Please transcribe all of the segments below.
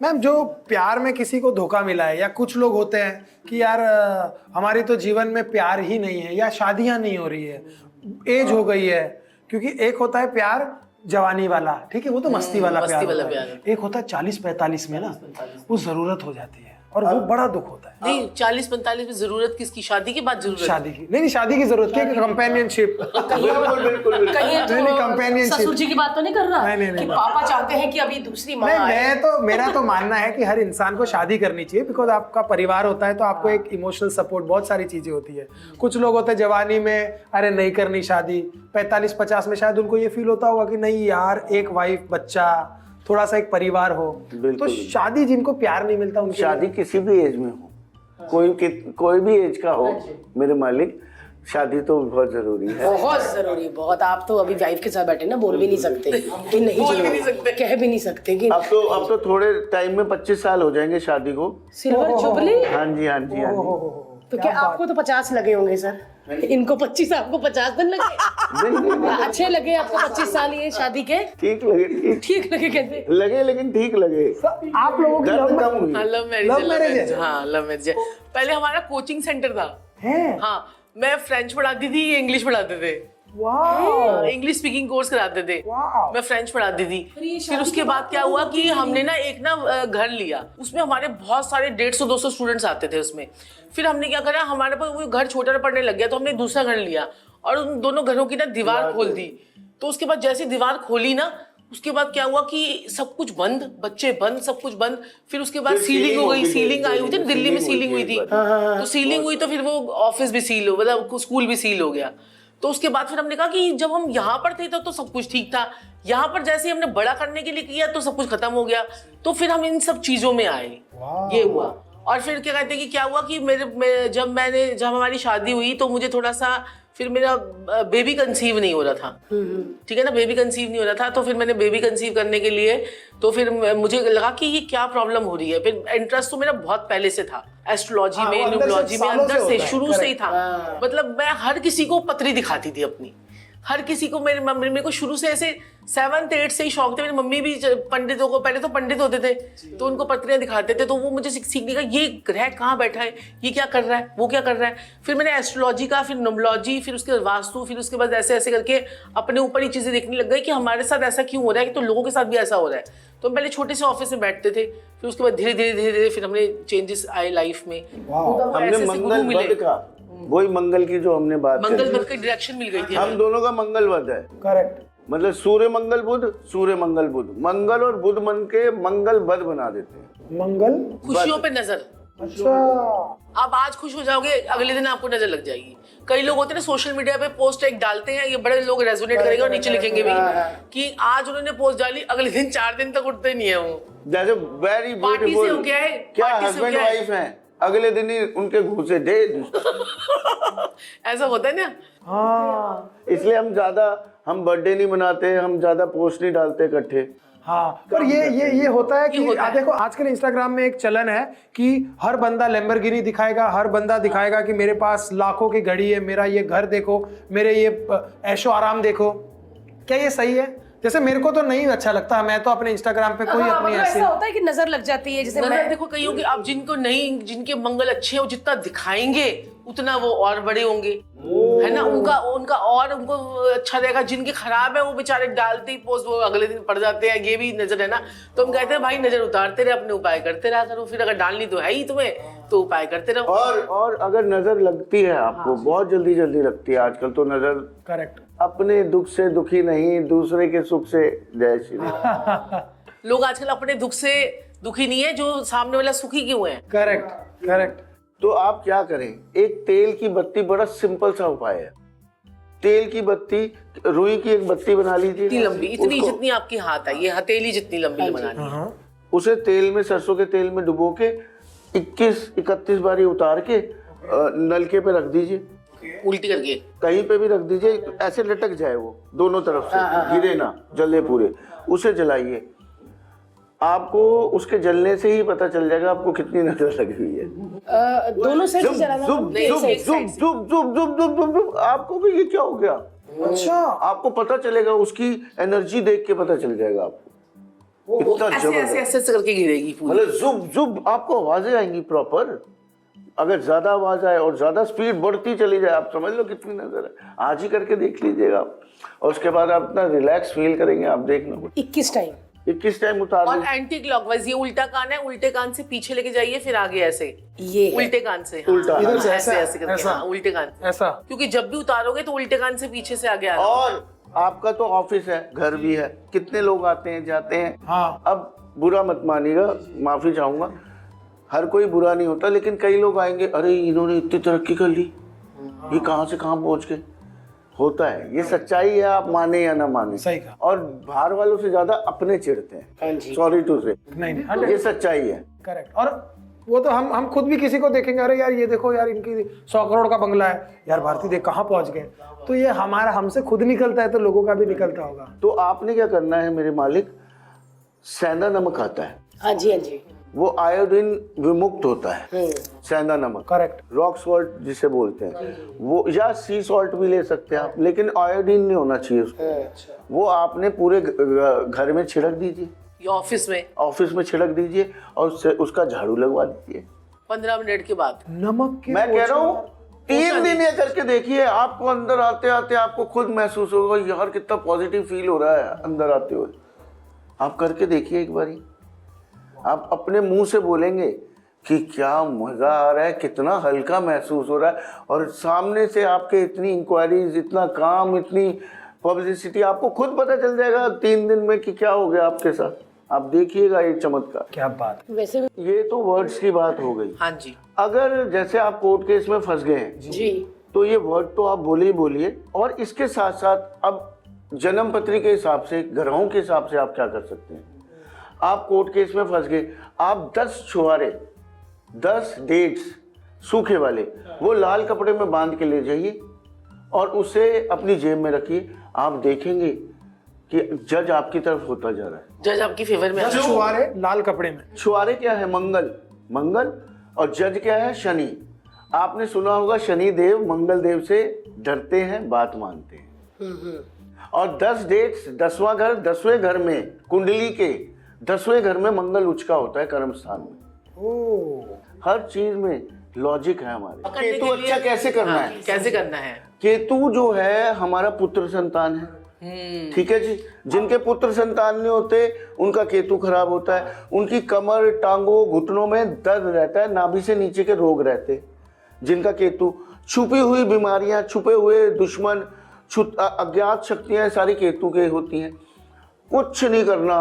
Ma'am जो प्यार में किसी को धोखा मिला है, या कुछ लोग होते हैं कि यार हमारी तो जीवन में प्यार ही नहीं है, या शादियां नहीं हो रही है, एज हो गई है, क्योंकि एक होता है प्यार जवानी वाला, ठीक है, वो तो मस्ती वाला प्यार होता है। एक होता है 40-45 में ना, वो जरूरत हो जाती है और वो बड़ा दुख होता है। नहीं 40-45 में जरूरत किसकी? शादी के बाद जरूरत? शादी की नहीं, शादी की जरूरत है, कंपेनियनशिप। ससुर जी की बात तो नहीं कर रहा नहीं, कि पापा चाहते हैं कि अभी दूसरी माँ आए। मेरा तो मानना है कि हर इंसान को शादी करनी चाहिए, बिकॉज आपका परिवार होता है तो आपको एक इमोशनल सपोर्ट, बहुत सारी चीजें होती है। कुछ लोग होते हैं जवानी में अरे नहीं करनी शादी, 45-50 में शायद उनको ये फील होता होगा कि नहीं यार, एक वाइफ, बच्चा, थोड़ा सा एक परिवार हो। तो शादी जिनको प्यार नहीं मिलता उनकी शादी किसी भी एज में हो, कोई भी एज का हो मेरे मालिक, शादी तो बहुत जरूरी है। बहुत जरूरी, बहुत। आप तो अभी वाइफ के साथ बैठे ना, बोल भी नहीं सकते कि नहीं, बोल भी नहीं सकते, कह भी नहीं सकते कि अब तो थोड़े टाइम में 25 साल हो जाएंगे शादी को। Silver jubilee. हाँ जी, हाँ जी, हाँ जी। तो क्या आपको तो 50 लगे होंगे सर? इनको 25, आपको 50 दिन लगे? अच्छे लगे आपको 25 साल ये शादी के? ठीक लगे, ठीक लगे कैसे लगे, लेकिन ठीक लगे। आप लोगों की दर्द कम हुई। Love marriage. हाँ, लव मैरिज। पहले हमारा कोचिंग सेंटर था। हाँ, मैं फ्रेंच पढ़ाती थी, ये इंग्लिश पढ़ाते थे। इंग्लिश स्पीकिंग कोर्स कराते थे, मैं फ्रेंच पढ़ाती थी। फिर उसके बाद क्या हुआ कि हमने ना एक घर लिया, उसमें हमारे बहुत सारे 150-200 स्टूडेंट्स आते थे उसमें। फिर हमने क्या करा, हमारे पास वो घर छोटा पड़ने लग गया, तो हमने दूसरा घर लिया और उन दोनों घरों की ना दीवार खोल दी। तो उसके बाद जैसे दीवार खोली ना, उसके बाद क्या हुआ कि सब कुछ बंद, बच्चे बंद, सब कुछ बंद। फिर उसके बाद सीलिंग हो गई, सीलिंग आई हुई थी दिल्ली में, सीलिंग हुई थी, तो सीलिंग हुई तो फिर वो ऑफिस भी सील हो, मतलब स्कूल भी सील हो गया। तो उसके बाद फिर हमने कहा कि जब हम यहाँ पर थे तो सब कुछ ठीक था, यहाँ पर जैसे हमने बड़ा करने के लिए किया तो सब कुछ खत्म हो गया। तो फिर हम इन सब चीजों में आए, ये हुआ। और फिर क्या कहते हैं कि क्या हुआ कि जब हमारी शादी हुई तो मुझे थोड़ा सा, फिर मेरा बेबी कंसीव नहीं हो रहा था, ठीक है ना, बेबी कंसीव नहीं हो रहा था। तो फिर मैंने बेबी कंसीव करने के लिए, तो फिर मुझे लगा कि ये क्या प्रॉब्लम हो रही है। फिर इंटरेस्ट तो मेरा बहुत पहले से था एस्ट्रोलॉजी में, न्यूमरोलॉजी में, अंदर से शुरू से ही था। मतलब मैं हर किसी को पत्री दिखाती थी अपनी, हर किसी को। मेरे को शुरू से ऐसे 7th-8th से ही शौक थे। मेरी मम्मी भी पंडितों को, पहले तो पंडित होते थे तो उनको पत्रियां दिखाते थे, तो वो मुझे सीखने का, ये ग्रह कहाँ बैठा है, ये क्या कर रहा है, वो क्या कर रहा है। फिर मैंने एस्ट्रोलॉजी का, फिर न्यूमरोलॉजी, फिर उसके बाद वास्तु, फिर उसके बाद ऐसे ऐसे करके अपने ऊपर ही चीजें देखने लग गई कि हमारे साथ ऐसा क्यों हो रहा है, तो लोगों के साथ भी ऐसा हो रहा है। तो हम पहले छोटे से ऑफिस में बैठते थे, फिर उसके बाद धीरे धीरे फिर हमने चेंजेस आए लाइफ में। हमने मंगल बद का, वही मंगल की जो हमने बात, मंगल बद की डायरेक्शन मिल गई थी। हम दोनों का मंगल बद है, करेक्ट। मतलब सूर्य मंगल बुध, मंगल और बुध मन के मंगल बद बना देते हैं। मंगल खुशियों पे नजर। अच्छा, आप आज खुश हो जाओगे, अगले दिन आपको नजर लग जाएगी। कई लोग होते हैं ना सोशल मीडिया पे पोस्ट एक डालते हैं, ये बड़े लोग रेजोनेट करेंगे और नीचे लिखेंगे भी कि आज उन्होंने पोस्ट डाली, अगले दिन 4 दिन तक उठते नहीं है वो। That's a very beautiful. हो गया है, क्या हस्बैंड वाइफ हैं, अगले दिन ही उनके घूसे दे। ऐसा होता है ना। हाँ, इसलिए हम बर्थडे नहीं मनाते, हम ज्यादा पोस्ट नहीं डालते इकट्ठे। हाँ, पर ये होता है कि देखो आजकल इंस्टाग्राम में एक चलन है कि हर बंदा लैम्बोर्गिनी दिखाएगा, हर बंदा दिखाएगा कि मेरे पास लाखों की घड़ी है, मेरा ये घर देखो, मेरे ये ऐशो आराम देखो। क्या ये सही है? जैसे मेरे को तो नहीं अच्छा लगता, मैं तो अपने इंस्टाग्राम पे कोई अपनी ऐसी, ऐसा होता है कि नजर लग जाती है। जैसे मैं देखो कहीं होगी, आप जिनको नहीं, जिनके मंगल अच्छे हो, जितना दिखाएंगे उतना वो और बड़े होंगे, है ना, उनका और उनको अच्छा रहेगा। जिनके खराब है वो बेचारे डालते ही पोस्ट, वो अगले दिन पड़ जाते हैं, ये भी नजर है ना। तो हम कहते हैं भाई नजर उतारते रहे, अपने उपाय करते रहा करो। फिर अगर डालनी तो है ही तुम्हें, तो उपाय करते रहो। और अगर नजर लगती है आपको, बहुत जल्दी लगती है आजकल तो नजर, करेक्ट, अपने दुख से दुखी नहीं, दूसरे के सुख से जय श्री राम। लोग आजकल अपने दुख से दुखी नहीं है, जो सामने वाला सुखी क्यों है। करेक्ट। तो आप क्या करें, एक तेल की बत्ती, बड़ा सिंपल सा उपाय है। तेल की बत्ती, रुई की एक बत्ती बना लीजिए, इतनी लंबी, इतनी जितनी आपकी हाथ है, ये हथेली जितनी लंबी बनानी है। उसे तेल में, सरसों के तेल में डुबो के 21-31 बारी उतार के नलके पे रख दीजिए, उल्टी करके कहीं पे भी रख दीजिए, ऐसे लटक जाए वो दोनों तरफ से, गिरे ना, जले पूरे। उसे जलाइए, आपको उसके जलने से ही पता चल जाएगा आपको कितनी नजर लगी हुई है। दोनों से जलाना, आपको भी ये क्या हो गया। अच्छा, आपको पता चलेगा, उसकी एनर्जी देख के पता चल जाएगा आपको। इतना ऐसे ऐसे जबरदस्त, ऐसे करके गिरेगी पूरी। मतलब जुब जुब आपको आवाजें आएंगी प्रॉपर। अगर ज्यादा आवाज आए और ज्यादा स्पीड बढ़ती चली जाए, आप समझ लो कितनी नजर है। आज ही करके देख लीजिएगा आप, और उसके बाद आप इतना रिलैक्स फील करेंगे। आप देखना 21 टाइम 21 टाइम उतार और लो। एंटी क्लॉकवाइज, ये उल्टा कान है, उल्टे कान से पीछे लेके जाइए, फिर आगे ऐसे ये है। उल्टे कान से, हाँ, उल्टा, इधर से ऐसे ऐसा, ऐसे करके, ऐसा। हाँ, उल्टे कान से। ऐसा। क्योंकि जब भी उतारोगे तो उल्टे कान से पीछे से आगे आना। और आपका तो ऑफिस है, घर भी है, कितने लोग आते हैं जाते हैं। हाँ। अब बुरा मत मानिएगा, माफी चाहूंगा, हर कोई बुरा नहीं होता, लेकिन कई लोग आएंगे, अरे इन्होंने इतनी तरक्की कर ली, ये कहाँ से कहाँ पहुंच गए। होता है, ये सच्चाई है, आप माने या ना माने। सही कहा। और बाहर वालों से ज्यादा अपने चिढ़ते हाँ हैं, जी। सॉरी टू से, नहीं नहीं, ये सच्चाई है। करेक्ट। और वो तो हम खुद भी किसी को देखेंगे, अरे यार ये देखो यार, इनकी 100 करोड़ का बंगला है यार, भारती देख कहाँ पहुंच गए। तो ये हमारा हमसे खुद निकलता है तो लोगों का भी निकलता होगा। तो आपने क्या करना है मेरे मालिक, सेंधा नमक आता है, हाँ जी हाँ जी। वो आयोडीन विमुक्त होता है, सेंधा नमक, करेक्ट। रॉक सॉल्ट जिसे बोलते हैं वो, या सी सॉल्ट भी ले सकते हैं आप, लेकिन आयोडीन नहीं होना चाहिए उसको। वो आपने पूरे घर में छिड़क दीजिए, ये ऑफिस में छिड़क दीजिए, और उसका झाड़ू लगवा दीजिए 15 मिनट के बाद। नमक के मैं कह रहा हूँ 3 दिन ये करके देखिए, आपको अंदर आते आते आपको खुद महसूस होगा यार कितना पॉजिटिव फील हो रहा है अंदर आते हुए। आप करके देखिए एक बारी, आप अपने मुंह से बोलेंगे कि क्या मजा आ रहा है, कितना हल्का महसूस हो रहा है, और सामने से आपके इतनी इंक्वायरीज, इतना काम, इतनी पब्लिसिटी, आपको खुद पता चल जाएगा 3 दिन में कि क्या हो गया आपके साथ। आप देखिएगा ये चमत्कार। क्या बात। वैसे ये तो वर्ड्स की बात हो गई। हाँ जी। अगर जैसे आप कोर्ट केस में फंस गए हैं जी, तो ये वर्ड तो आप बोले ही बोलिए, और इसके साथ साथ अब जन्म पत्री के हिसाब से, ग्रहों के हिसाब से आप क्या कर सकते हैं। आप कोर्ट केस में फंस गए, आप 10 छुहारे, 10 डेट्स सूखे वाले, वो लाल कपड़े में बांध के ले जाइए और उसे अपनी जेब में रखिए। आप देखेंगे कि जज आपकी तरफ होता जा रहा है। जज आपकी फेवर में आ रहा है। छुआरे लाल कपड़े में। छुआरे क्या है, मंगल, और जज क्या है, शनि। आपने सुना होगा शनि देव मंगल देव से डरते हैं, बात मानते हैं। और 10 डेट्स, 10वां घर, 10वें घर में, कुंडली के 10वें घर में मंगल उच्च का होता है, कर्म स्थान में। हर चीज में लॉजिक है हमारे। करने केतु के लिए- अच्छा कैसे करना हाँ, है, कैसे करना है। केतु जो है हमारा पुत्र संतान है, ठीक है जी। जिनके पुत्र संतान नहीं होते उनका केतु खराब होता है, उनकी कमर, टांगों, घुटनों में दर्द रहता है, नाभि से नीचे के रोग रहते हैं जिनका केतु, छुपी हुई बीमारियां, छुपे हुए दुश्मन, अज्ञात शक्तियां सारी केतु के होती हैं। कुछ नहीं करना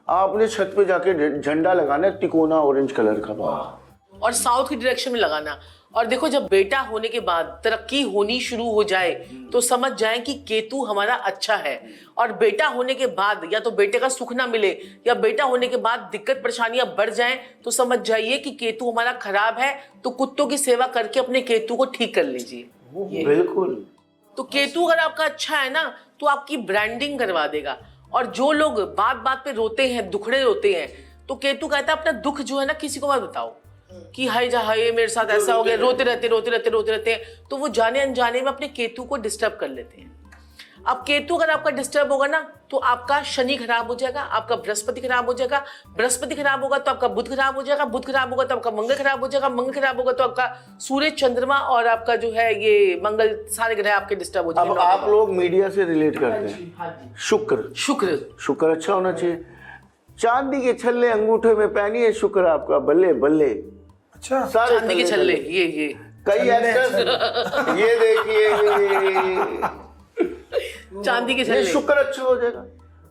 आपने छत पे जाके झंडा लगाना है, तिकोना ऑरेंज कलर का बाहर, और साउथ की डायरेक्शन में लगाना। और देखो, जब बेटा होने के बाद तरक्की होनी शुरू हो जाए तो समझ जाएं कि केतु हमारा अच्छा है। और बेटा होने के बाद या तो बेटे का सुख ना मिले, या बेटा होने के बाद दिक्कत परेशानियां बढ़ जाएं, तो समझ जाइए कि केतु हमारा खराब है। तो कुत्तों की सेवा करके अपने केतु को ठीक कर लीजिए। बिल्कुल। तो केतु अगर आपका अच्छा है ना, तो आपकी ब्रांडिंग करवा देगा। और जो लोग बात बात पे रोते हैं, दुखड़े रोते हैं, तो केतु कहता है अपना दुख जो है ना किसी को मत बताओ कि हाय जा हाय मेरे साथ ऐसा हो गया, रोते रहते हैं। तो वो जाने अनजाने में अपने केतु को डिस्टर्ब कर लेते हैं। अब केतु अगर आपका डिस्टर्ब होगा ना, तो आपका शनि खराब हो जाएगा, आपका बृहस्पति खराब हो जाएगा, बृहस्पति खराब होगा तो आपका बुध खराब हो जाएगा, बुध खराब होगा तो आपका मंगल खराब हो जाएगा, मंगल खराब होगा तो आपका सूर्य, चंद्रमा और आपका जो है ये मंगल, सारे ग्रह आपके डिस्टर्ब हो जाएंगे। अब आप लोग मीडिया से रिलेट करते हैं, शुक्र अच्छा होना चाहिए। चांदी के छल्ले अंगूठे में पहनिए, शुक्र आपका बल्ले बल्ले। अच्छा, सारे चांदी के छल्ले, ये कई एक्टर्स, ये देखिए चांदी के ये छल्ले। शुक्र अच्छा हो जाएगा।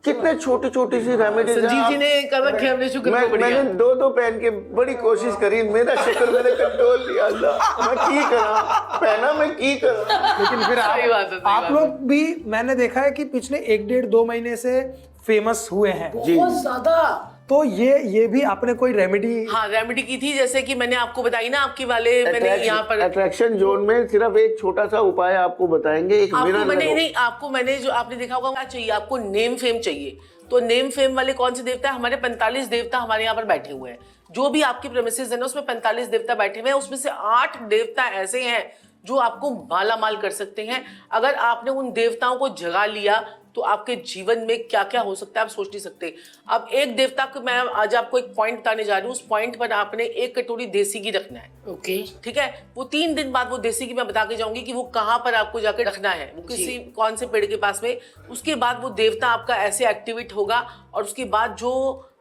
कितने छोटी छोटी सी रेमेडीज संजीव जी ने कर रखे हैं अपने शुक्र को बढ़िया। मैंने 2 पहन के बड़ी कोशिश करी, मेरा शुक्र मैंने कंट्रोल लिया। अल्लाह, मैं की करा, पहना मैं की करा। लेकिन फिर सही बात है, सही आप बात लोग भी, मैंने देखा है कि पिछले 1-1.5-2 महीने से फेमस हुए हैं। बहुत ज्यादा। तो ये भी आपने कोई रेमेडी? हाँ, रेमेडी की थी, जैसे कि मैंने आपको बताई ना, आपके वाले मैंने यहाँ पर अट्रैक्शन जोन में सिर्फ एक छोटा सा उपाय आपको बताएंगे, एक आपको मिरर मैंने लगाओ। नहीं, आपको मैंने जो आपने देखा होगा, क्या चाहिए आपको, नेम फेम चाहिए। तो नेम फेम वाले कौन से देवता है, हमारे 45 देवता हमारे यहाँ पर बैठे हुए हैं। जो भी आपकी प्रेमिसेस है ना, उसमें 45 देवता बैठे हुए हैं। उसमें से 8 देवता ऐसे हैं जो आपको माला माल कर सकते हैं। अगर आपने उन देवताओं को जगा लिया तो आपके जीवन में क्या क्या हो सकता है आप सोच नहीं सकते। अब एक देवता को मैं आज आपको एक पॉइंट बताने जा रही हूँ, उस पॉइंट पर आपने 1 कटोरी देसी घी रखना है। ओके। ठीक है, वो 3 दिन बाद वो देसी घी मैं बता के जाऊंगी कि वो कहाँ पर आपको जाके रखना है, वो किसी कौन से पेड़ के पास में। उसके बाद वो देवता आपका ऐसे एक्टिवेट होगा और उसके बाद जो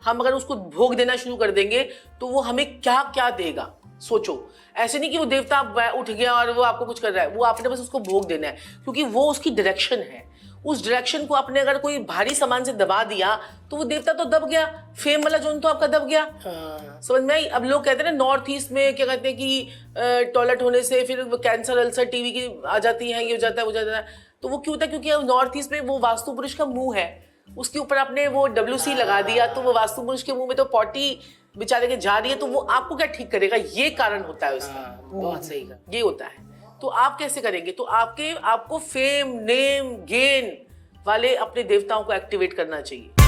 हम अगर उसको भोग देना शुरू कर देंगे तो वो हमें क्या क्या देगा। सोचो, ऐसे नहीं कि वो देवता उठ गया और वो आपको कुछ कर रहा है, वो आपने बस उसको भोग देना है, क्योंकि वो उसकी डायरेक्शन है। उस डायरेक्शन को आपने अगर कोई भारी सामान से दबा दिया तो वो देवता तो दब गया, फेम वाला जोन तो आपका दब गया। समझ में आई? अब लोग कहते हैं ना नॉर्थ ईस्ट में क्या कहते हैं कि टॉयलेट होने से फिर कैंसर अल्सर टीवी की आ जाती है, ये हो जाता है वो जाता है। तो वो क्यों होता है? क्योंकि नॉर्थ ईस्ट में वो वास्तु पुरुष का मुंह है, उसके ऊपर आपने वो WC लगा दिया तो वो वास्तु पुरुष के मुंह में तो पॉटी बेचारे के जा रही है, तो वो आपको क्या ठीक करेगा? ये कारण होता है उसका। बहुत सही कहा। ये होता है। तो आप कैसे करेंगे? तो आपको फेम, नेम, गेन वाले अपने देवताओं को एक्टिवेट करना चाहिए।